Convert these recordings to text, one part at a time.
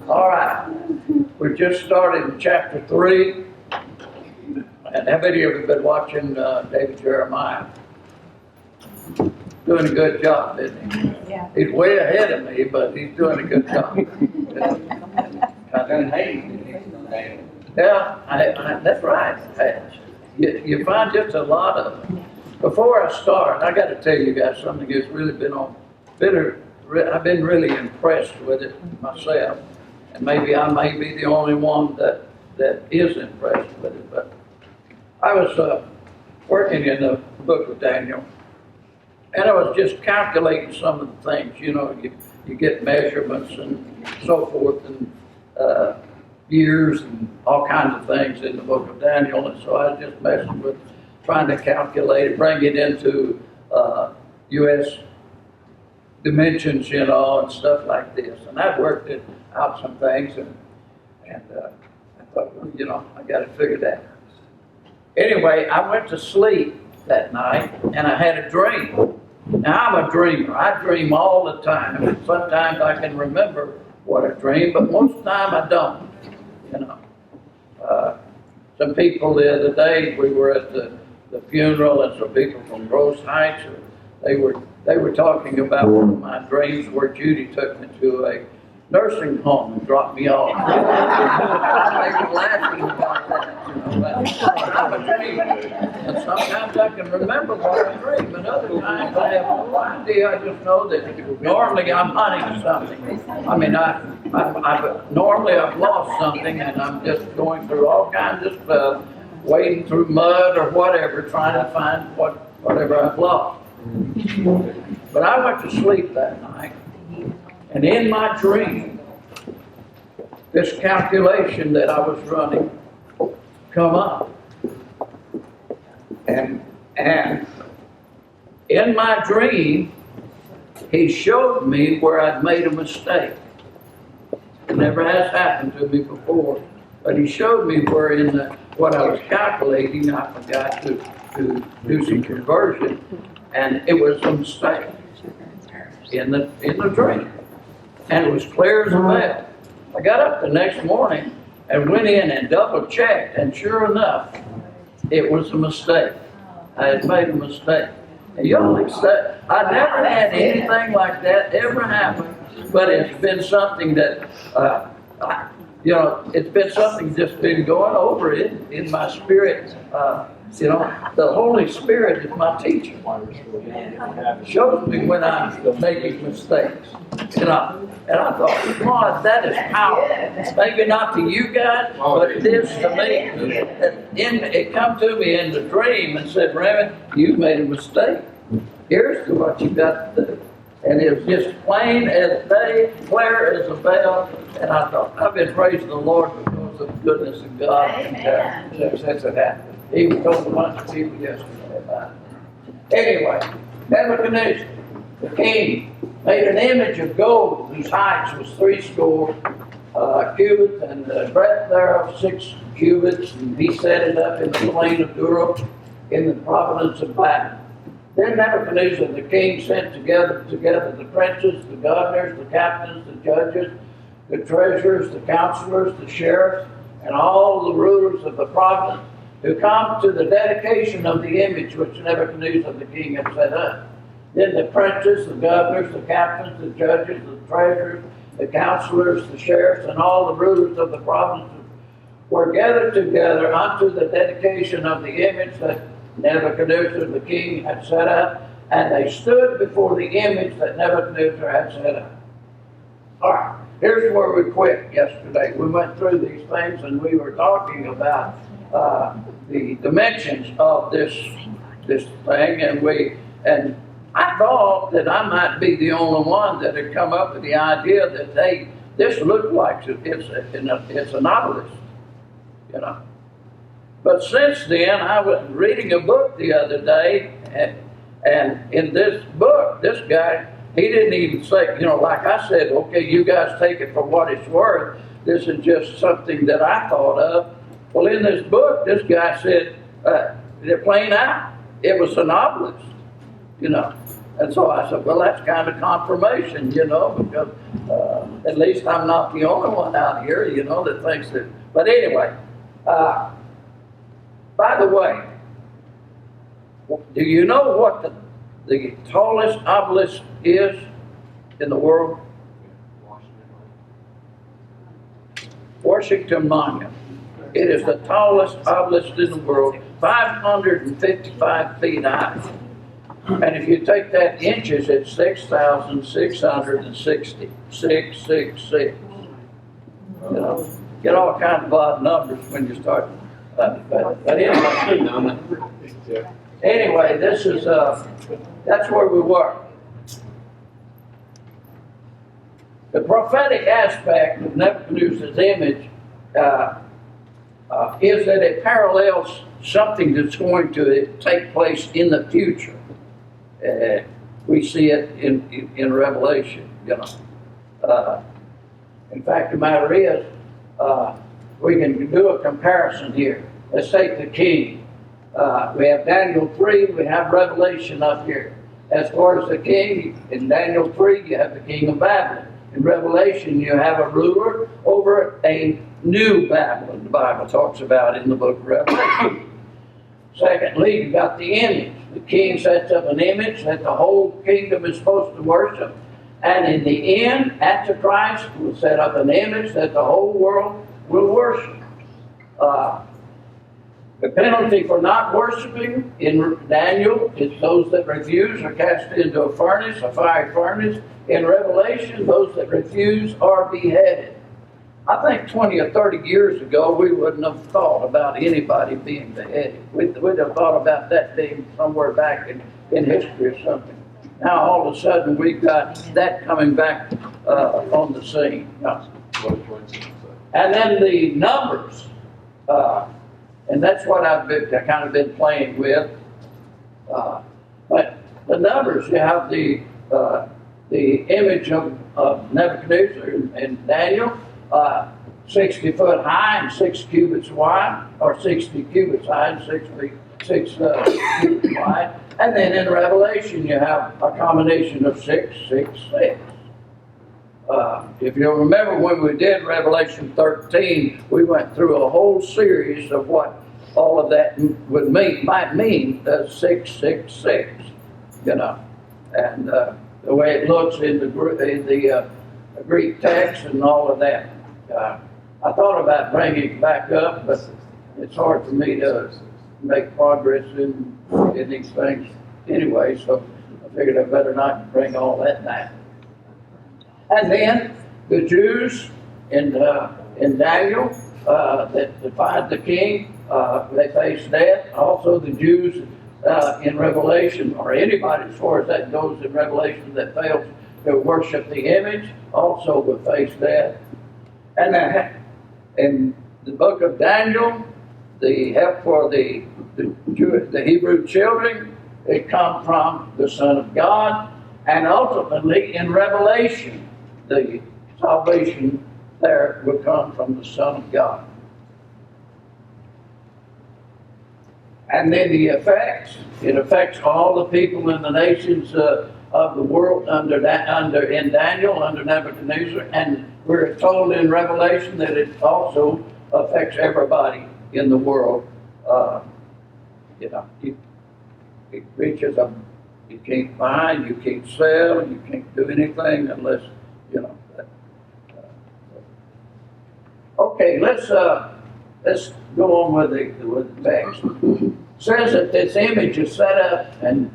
All right, we just started in chapter 3, and how many of you have been watching David Jeremiah? Doing a good job, isn't he? Yeah. He's way ahead of me, but he's doing a good job. Yeah, that's right. You find just a lot of them. Before I start, I got to tell you guys something that's really I've been really impressed with it myself, and maybe I may be the only one that is impressed with it. But I was working in the book of Daniel, and I was just calculating some of the things. You get measurements and so forth, and years and all kinds of things in the book of Daniel, and so I was just messing with trying to calculate it, bring it into U.S. dimensions, and stuff like this. And I worked it out some things, and I thought, well, I got it figured out. Anyway, I went to sleep that night, and I had a dream. Now, I'm a dreamer. I dream all the time. Sometimes I can remember what I dream, but most of the time I don't. Some people the other day, we were at the funeral, and some people from Burroughs Heights, they were talking about one of my dreams where Judy took me to a nursing home and dropped me off. They were laughing about that, but I'm a dreamer. And sometimes I can remember what I dream, and other times I have no idea. I just know that normally I'm hunting something. I mean, normally I've lost something, and I'm just going through all kinds of stuff, wading through mud or whatever, trying to find whatever I've lost. But I went to sleep that night, and in my dream, this calculation that I was running come up. And in my dream, he showed me where I'd made a mistake. It never has happened to me before, but he showed me where in what I was calculating, I forgot to do some conversion, and it was a mistake in the dream. And it was clear as a bell. I got up the next morning and went in and double checked, and sure enough, it was a mistake. I had made a mistake. And y'all accept, I never had anything like that ever happen, but it's been something that, it's been something just been going over it in my spirit. The Holy Spirit is my teacher. Shows me when I'm making mistakes. And I thought, God, that is powerful. Maybe not to you guys, but it is to me. It come to me in the dream and said, Raymond, you made a mistake. Here's what you got to do. And it was just plain as day, clear as a bell. And I thought, I've been praising the Lord because of the goodness of God since it happened. He told a bunch of people yesterday about it. Anyway, Nebuchadnezzar, the king, made an image of gold whose height was 60 cubits, and the breadth thereof 6 cubits, and he set it up in the plain of Dura in the province of Babylon. Then Nebuchadnezzar the king sent together the princes, the governors, the captains, the judges, the treasurers, the counselors, the sheriffs, and all the rulers of the province, who come to the dedication of the image which Nebuchadnezzar the king had set up. Then the princes, the governors, the captains, the judges, the treasurers, the counselors, the sheriffs, and all the rulers of the provinces were gathered together unto the dedication of the image that Nebuchadnezzar the king had set up, and they stood before the image that Nebuchadnezzar had set up. All right, here's where we quit yesterday. We went through these things, and we were talking about the dimensions of this thing, and I thought that I might be the only one that had come up with the idea that this looked like it's an obelisk, But since then, I was reading a book the other day, and in this book, this guy, he didn't even say, like I said, okay, you guys take it for what it's worth. This is just something that I thought of. Well, in this book, this guy said, plain out, it was an obelisk, And so I said, well, that's kind of confirmation, because at least I'm not the only one out here, that thinks that. But anyway, by the way, do you know what the tallest obelisk is in the world? Washington Monument. It is the tallest obelisk in the world, 555 feet high. And if you take that inches, it's 6,660. 666. Get all kinds of odd numbers when you start. But anyway, this is that's where we were. The prophetic aspect of Nebuchadnezzar's image is that it parallels something that's going to take place in the future. We see it in Revelation, In fact, the matter is, we can do a comparison here. Let's take the king. We have Daniel 3, we have Revelation up here. As far as the king, in Daniel 3, you have the king of Babylon. In Revelation, you have a ruler over a new Babylon, the Bible talks about in the book of Revelation. Secondly, you got the image. The king sets up an image that the whole kingdom is supposed to worship. And in the end, Antichrist will set up an image that the whole world will worship. The penalty for not worshiping in Daniel is those that refuse are cast into a furnace, a fiery furnace. In Revelation, those that refuse are beheaded. I think 20 or 30 years ago, we wouldn't have thought about anybody being beheaded. We'd have thought about that being somewhere back in history or something. Now, all of a sudden, we've got that coming back on the scene. And then the numbers, and that's what I've kind of been playing with. But the numbers, you have the image of Nebuchadnezzar and Daniel, 60 foot high and 6 cubits wide, or 60 cubits high and 6 cubits wide. And then in Revelation, you have a combination of 666. If you remember when we did Revelation 13, we went through a whole series of what all of that might mean, 666, and the way it looks in the Greek text and all of that. I thought about bringing it back up, but it's hard for me to make progress in these things anyway, so I figured I better not bring all that back. And then the Jews in Daniel that defied the king, they faced death. Also the Jews in Revelation, or anybody as far as that goes in Revelation that fails to worship the image, also will face death. And in the book of Daniel, the help for the Hebrew children, it comes from the Son of God, and ultimately in Revelation, the salvation there will come from the Son of God. And then it affects all the people in the nations of the world in Daniel, under Nebuchadnezzar, and we're told in Revelation that it also affects everybody in the world. It reaches a, you can't buy, you can't sell, you can't do anything unless, Okay, let's go on with the text. It says that this image is set up, and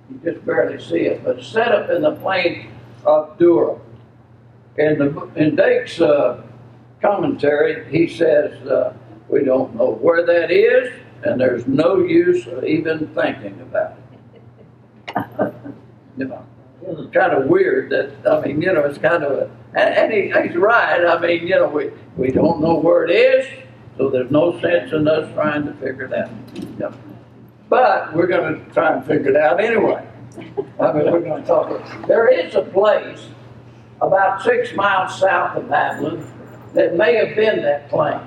you just barely see it, but it's set up in the plain of Dura. In Dake's commentary, he says, we don't know where that is, and there's no use of even thinking about it. It's kind of weird that, it's kind of and he's right. We don't know where it is, so there's no sense in us trying to figure it out. But we're going to try and figure it out anyway. We're going to talk about it. There is a place about 6 miles south of Babylon that may have been that plain.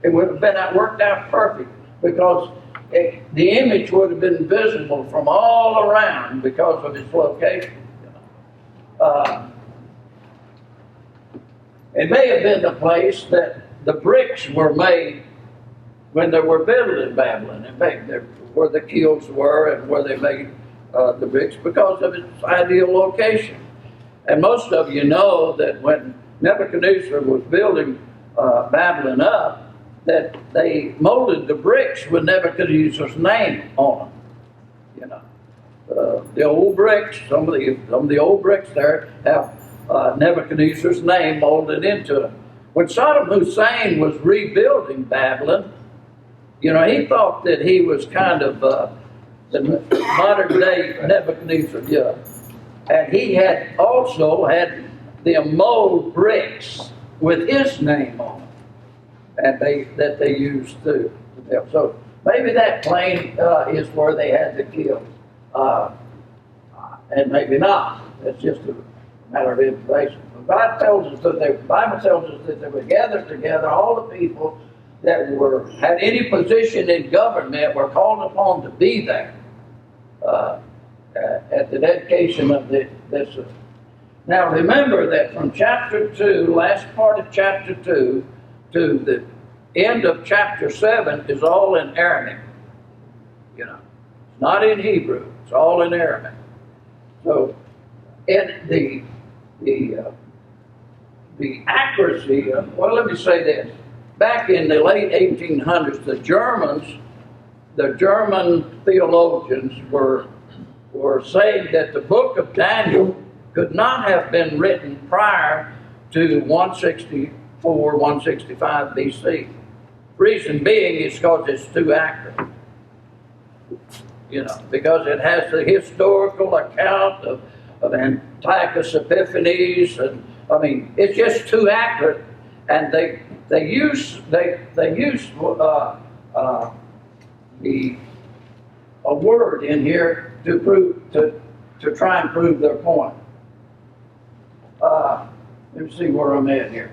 It would have been worked out perfect, because the image would have been visible from all around because of its location. It may have been the place that the bricks were made when they were built in Babylon. In fact, where the kilns were and where they made the bricks because of its ideal location. And most of you know that when Nebuchadnezzar was building Babylon up, that they molded the bricks with Nebuchadnezzar's name on them. You know, the old bricks, some of the old bricks there have Nebuchadnezzar's name molded into it. When Saddam Hussein was rebuilding Babylon, you know, he thought that he was kind of the modern day Nebuchadnezzar, yeah. And he had also had them mold bricks with his name on them, and that they used to build. So maybe that plain is where they had the kilns, and maybe not. It's just a matter of information. The Bible tells us that they were gathered together, all the people that had any position in government were called upon to be there at the dedication of this. Now remember that from chapter 2, last part of chapter 2, to the end of chapter 7 is all in Aramaic. You know, it's not in Hebrew. It's all in Aramaic. So, in the accuracy of, well, let me say this. Back in the late 1800s, the German theologians were saying that the book of Daniel could not have been written prior to 164, 165 BC. Reason being is because it's too accurate. You know, because it has the historical account of Antiochus Epiphanes, and I mean, it's just too accurate, and they use a word in here to prove to try and prove their point. Let me see where I'm at here.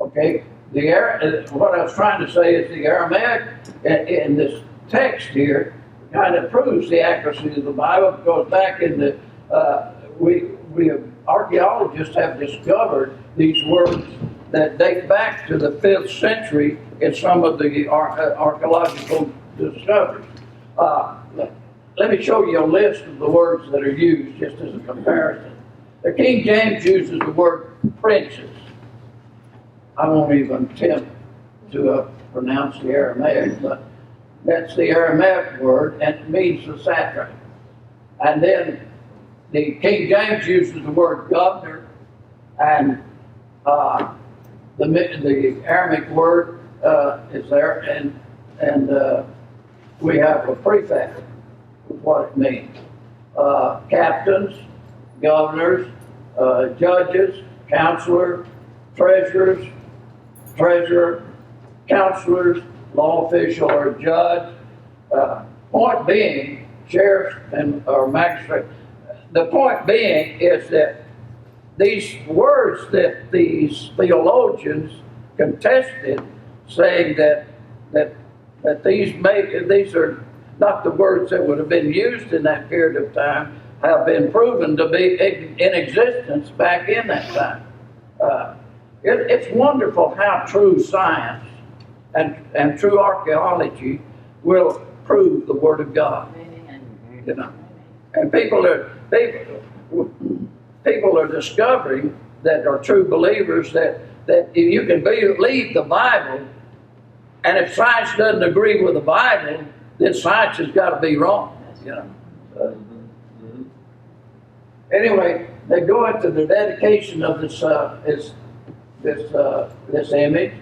Okay, what I was trying to say is the Aramaic in this text here kind of proves the accuracy of the Bible, because back in the archaeologists have discovered these words that date back to the 5th century in some of the archaeological discoveries. Let me show you a list of the words that are used just as a comparison. The King James uses the word princes. I won't even attempt to pronounce the Aramaic, but that's the Aramaic word, and it means the satrap. And then the King James uses the word governor, and the Aramaic word is there, and we have a prefix with what it means. Captains, governors, judges, counselor, treasurer, counselors, law official, or judge. Point being, sheriff or magistrate. The point being is that these words that these theologians contested, saying that these are not the words that would have been used in that period of time, have been proven to be in existence back in that time. It's wonderful how true science and true archaeology will prove the Word of God. You know, and people are discovering that are true believers that if you can believe the Bible, and if science doesn't agree with the Bible, then science has got to be wrong. You know. Anyway, they go into the dedication of this image.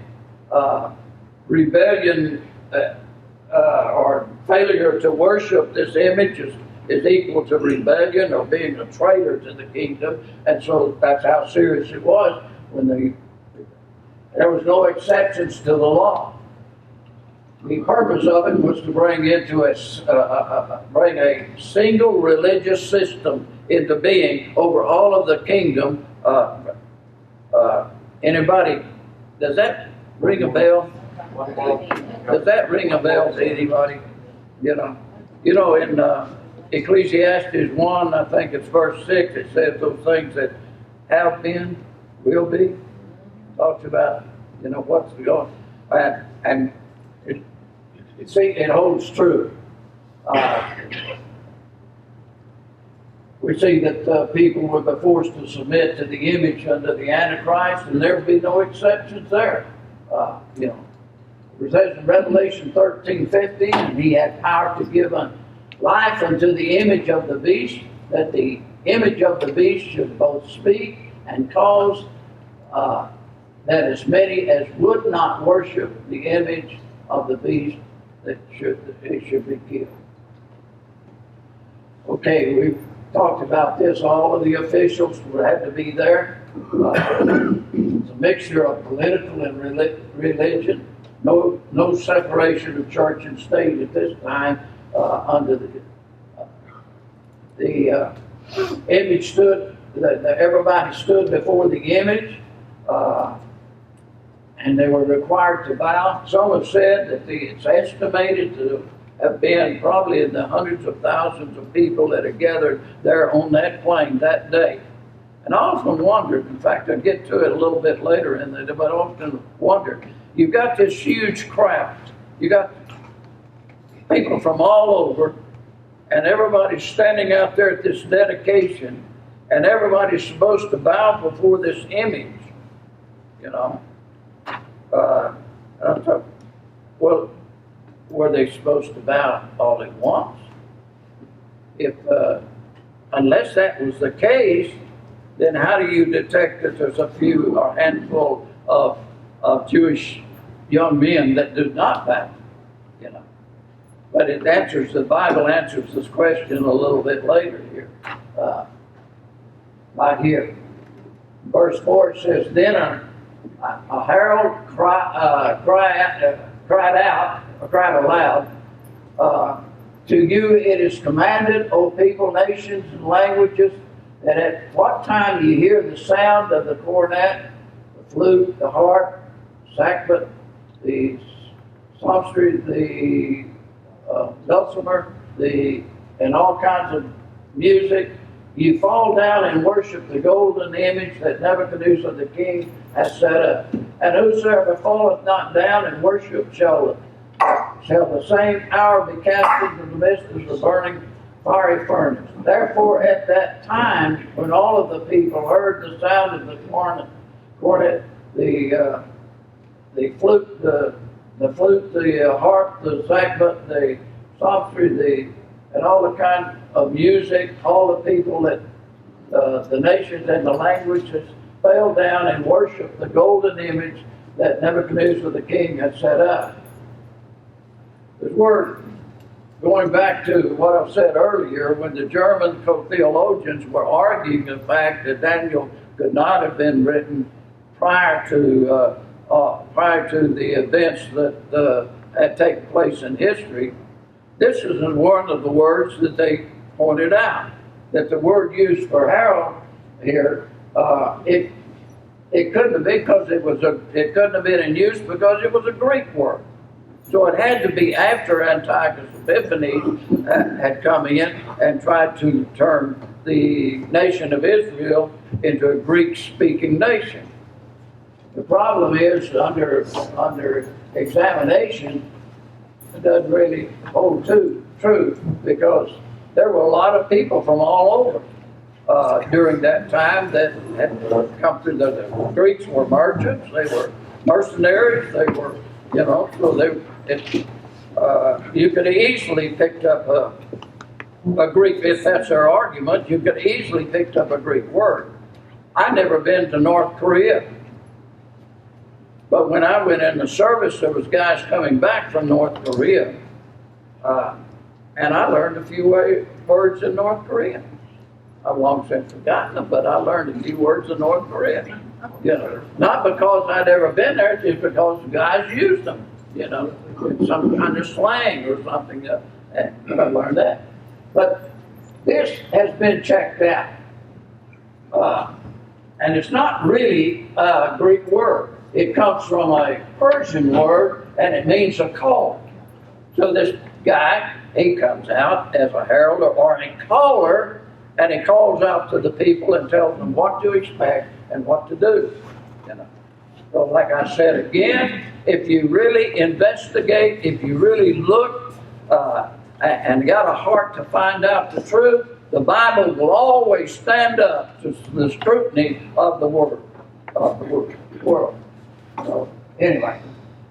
Rebellion or failure to worship this image is equal to rebellion or being a traitor to the kingdom, and so that's how serious it was when there was no exceptions to the law. The purpose of it was to bring a single religious system into being over all of the kingdom. Anybody Does that ring a bell? Does that ring a bell to anybody? In Ecclesiastes 1, I think it's verse 6, it says those things that have been, will be. Talks about, what's going on. And it holds true. We see that people will be forced to submit to the image under the Antichrist, and there will be no exceptions there. It says in Revelation 13:15, and he had power to give life unto the image of the beast, that the image of the beast should both speak and cause that as many as would not worship the image of the beast, that it should be killed. Okay, we've talked about this. All of the officials would have to be there. It's a mixture of political and religion. No separation of church and state at this time. Under the image stood, everybody stood before the image, and they were required to bow. Some have said that it's estimated to have been probably in the hundreds of thousands of people that are gathered there on that plain that day. And I often wondered, in fact, I'll get to it a little bit later but I often wondered, you've got this huge crowd, you got people from all over, and everybody's standing out there at this dedication, and everybody's supposed to bow before this image, And I thought, well, were they supposed to bow all at once? Unless that was the case, then how do you detect that there's a few or handful of Jewish young men that do not bow? But the Bible answers this question a little bit later here. Right here. Verse 4 says, then a herald cried aloud, to you it is commanded, O people, nations, and languages, that at what time you hear the sound of the cornet, the flute, the harp, sackbut, the psalmistry, the dulcimer, and all kinds of music, you fall down and worship the golden image that Nebuchadnezzar the king has set up. And whosoever falleth not down and worship shall the same hour be cast into the midst of the burning fiery furnace. Therefore at that time, when all of the people heard the sound of the cornet, the flute, the harp, the sackbut, the psalmistry, and all the kind of music, all the people that the nations and the languages fell down and worshiped the golden image that Nebuchadnezzar the king had set up. This word, going back to what I've said earlier, when the German theologians were arguing the fact that Daniel could not have been written prior to the events that had taken place in history, this is one of the words that they pointed out, that the word used for herald here, it couldn't have been because it couldn't have been in use because it was a Greek word. So it had to be after Antiochus Epiphanes had come in and tried to turn the nation of Israel into a Greek-speaking nation. The problem is, under examination, it doesn't really hold true because there were a lot of people from all over during that time that had come through. The Greeks were merchants, they were mercenaries, they were, so you could have easily picked up a Greek, if that's their argument, you could easily picked up a Greek word. I've never been to North Korea. But when I went in the service, there was guys coming back from North Korea, and I learned a few words in North Korean. I've long since forgotten them, but I learned a few words in North Korean. Not because I'd ever been there, just because the guys used them. Some kind of slang or something. And I learned that. But this has been checked out, and it's not really a Greek word. It comes from a Persian word, and it means a call. So this guy, he comes out as a herald or a caller, and he calls out to the people and tells them what to expect and what to do. You know. So like I said again, if you really investigate, if you really look and got a heart to find out the truth, the Bible will always stand up to the scrutiny of the world. So anyway,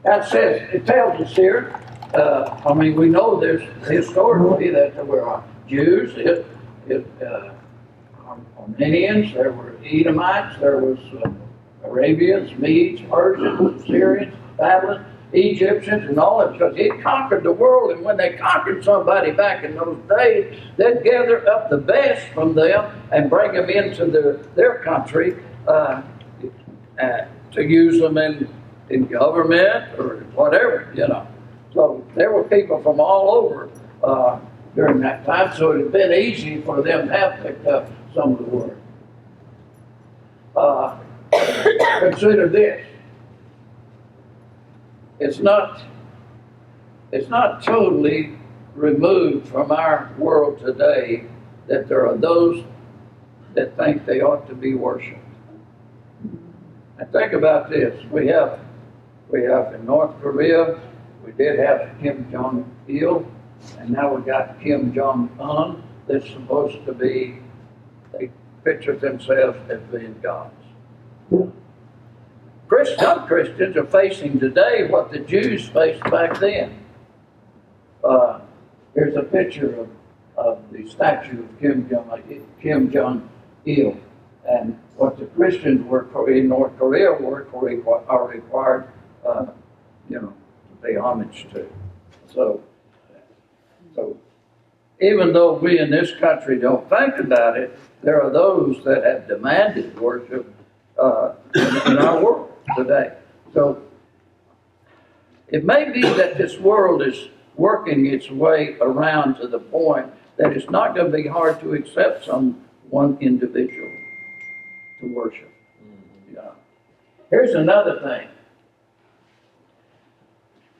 that says, it tells us here, we know there's historically that there were Jews, Armenians, there were Edomites, there was Arabians, Medes, Persians, Syrians, Babylon, Egyptians, and all that, because he conquered the world, and when they conquered somebody back in those days, they'd gather up the best from them and bring them into their country to use them in government or whatever, you know. So there were people from all over during that time, so it had been easy for them to have picked up some of the word. Consider this. It's not totally removed from our world today that there are those that think they ought to be worshipped. And think about this. We have in North Korea, we did have Kim Jong-il, and now we got Kim Jong-un that's supposed to be, they picture themselves as being gods. Some Christians are facing today what the Jews faced back then. Here's a picture of the statue of Kim Jong-il, and what the Christians in North Korea are required, to pay homage to. So even though we in this country don't think about it, there are those that have demanded worship in our world today. So it may be that this world is working its way around to the point that it's not going to be hard to accept one individual to worship. Yeah. Here's another thing.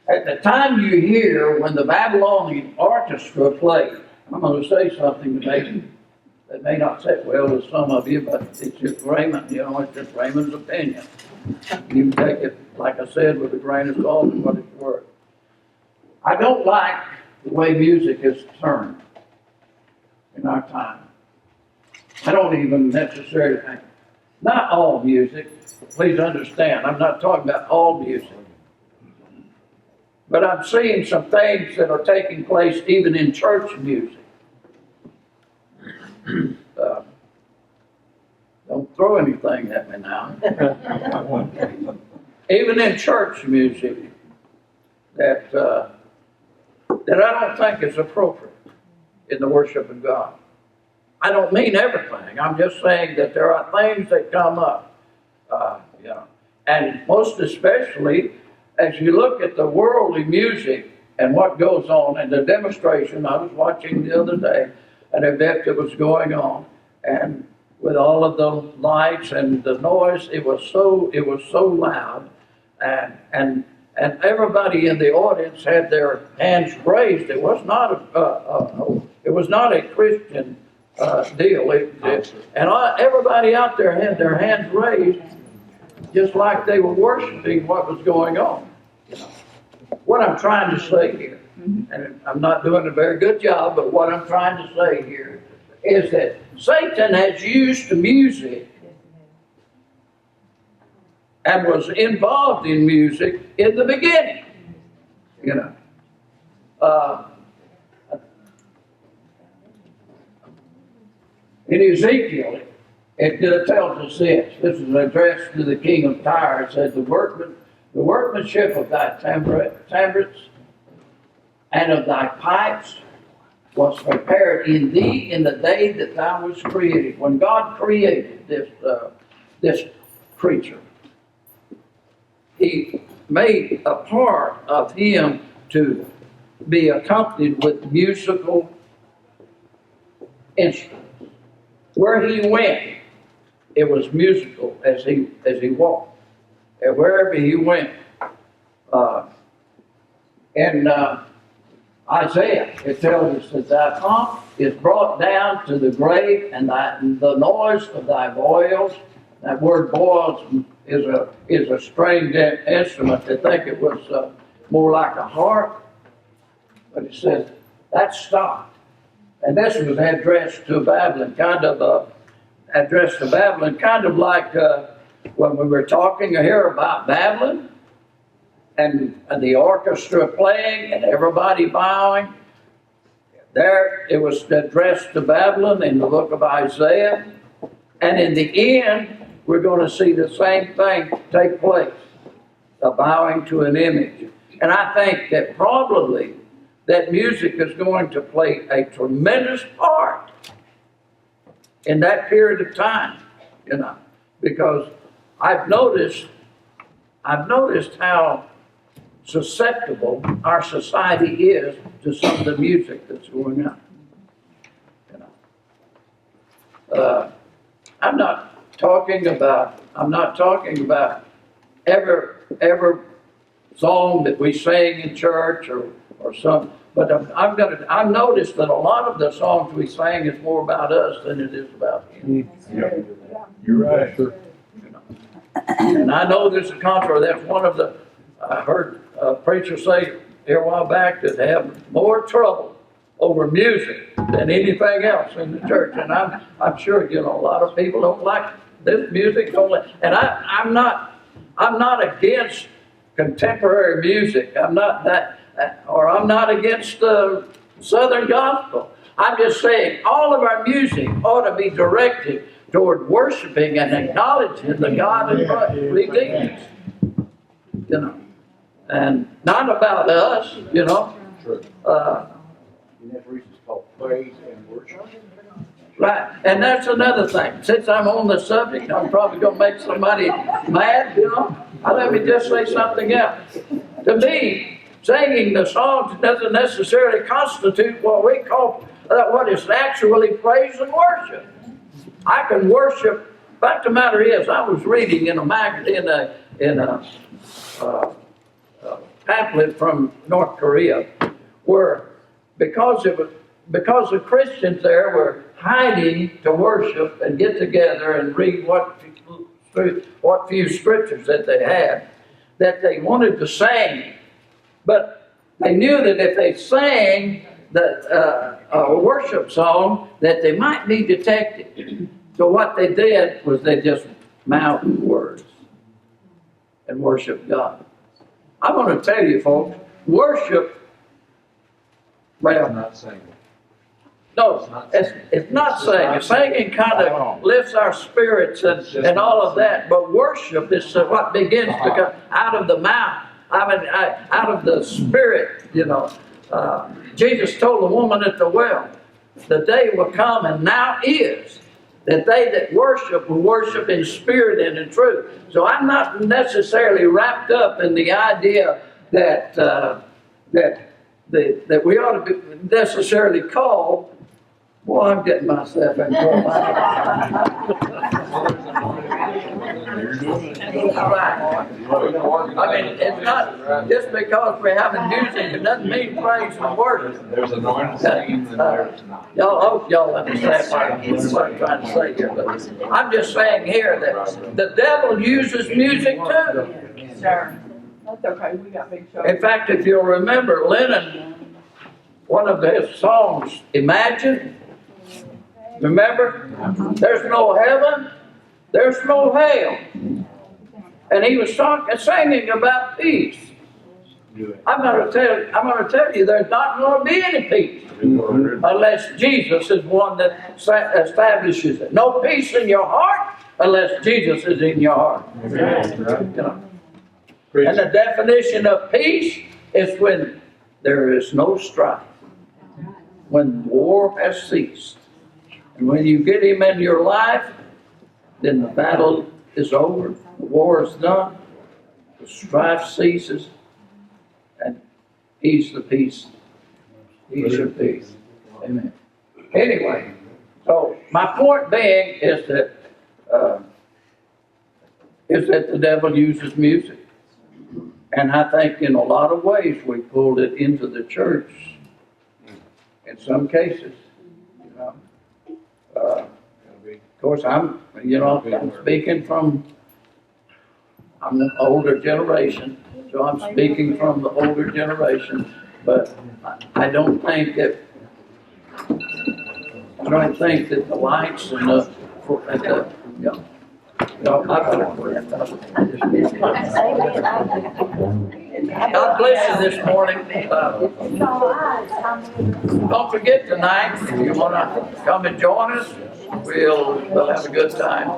At the time you hear when the Babylonian orchestra played, I'm going to say something that may not sit well with some of you, but it's just Raymond, it's just Raymond's opinion. You can take it, like I said, with a grain of salt and what it's worth. I don't like the way music is turned in our time. I don't even necessarily think. Not all music, please understand, I'm not talking about all music. But I'm seeing some things that are taking place even in church music. Don't throw anything at me now. Even in church music that I don't think is appropriate in the worship of God. I don't mean everything. I'm just saying that there are things that come up, and most especially as you look at the worldly music and what goes on in the demonstration. I was watching the other day an event that was going on, and with all of the lights and the noise, it was so loud, and everybody in the audience had their hands raised. It was not a Christian deal. Everybody out there had their hands raised, just like they were worshiping what was going on. What I'm trying to say here, and I'm not doing a very good job, but what I'm trying to say here is that Satan has used music and was involved in music in the beginning. In Ezekiel, it tells us this. This is addressed to the king of Tyre. It said, the workmanship of thy tabrets and of thy pipes was prepared in thee in the day that thou was created. When God created this creature, he made a part of him to be accompanied with musical instruments. Where he went, it was musical as he walked. and wherever he went. In Isaiah, it tells us that thy pomp is brought down to the grave, and the noise of thy boils. That word boils is a stringed instrument. They think it was more like a harp, but it says that stopped. And this was addressed to Babylon, kind of like when we were talking here about Babylon, and the orchestra playing and everybody bowing. There it was addressed to Babylon in the book of Isaiah. And in the end, we're going to see the same thing take place, a bowing to an image. And I think that probably that music is going to play a tremendous part in that period of time, because I've noticed how susceptible our society is to some of the music that's going on. I'm not talking about every song that we sing in church or some, but I've noticed that a lot of the songs we sing is more about us than it is about him. Yeah. You're right. Sure. And I know there's a contrary. That's one of the, I heard a preacher say here a while back that they have more trouble over music than anything else in the church. And I'm sure, a lot of people don't like this music. And I'm not against contemporary music. I'm not against the Southern gospel. I'm just saying all of our music ought to be directed toward worshiping and acknowledging the God and redeemed. And not about us, Sure. And that reason is called praise and worship. Right, and that's another thing. Since I'm on the subject, I'm probably going to make somebody mad, Let me just say something else. To me, singing the songs doesn't necessarily constitute what we call, what is actually praise and worship. I can worship. Fact of the matter is, I was reading in a magazine, in a pamphlet from North Korea, where because the Christians there were hiding to worship and get together and read what few scriptures that they had, that they wanted to sing, but they knew that if they sang a worship song, that they might be detected. So what they did was they just mouthed words and worshiped God. I'm going to tell you, folks, worship, well, Not saying. no, it's not singing. Singing kind of lifts our spirits and all of that. But worship is what begins to come out of the mouth. Out of the spirit, Jesus told the woman at the well, the day will come and now is, that they that worship will worship in spirit and in truth. So I'm not necessarily wrapped up in the idea that we ought to be necessarily called. Boy, I'm getting myself in trouble. Right. I mean, it's not just because we're having music, it doesn't mean praise and worship. There's anointing singing and there's not. Y'all hope y'all understand what I'm trying to say here, but I'm just saying here that the devil uses music too. Sure. That's okay, we got big shows. In fact, if you'll remember, Lennon, one of his songs, Imagine, remember? There's no heaven, there's no hell. And he was singing about peace. I'm going to tell you, there's not going to be any peace unless Jesus is one that establishes it. No peace in your heart unless Jesus is in your heart. And the definition of peace is when there is no strife, when war has ceased. And when you get him in your life, then the battle is over, the war is done, the strife ceases, and he's the peace. He's your peace. Amen. Anyway, so my point being is that is that the devil uses music. And I think in a lot of ways we pulled it into the church in some cases, you know. Of course, I'm speaking from, I'm an older generation, so I'm speaking from the older generation, but I don't think that the lights and the, God bless you this morning. Don't forget tonight, if you want to come and join us, we'll have a good time.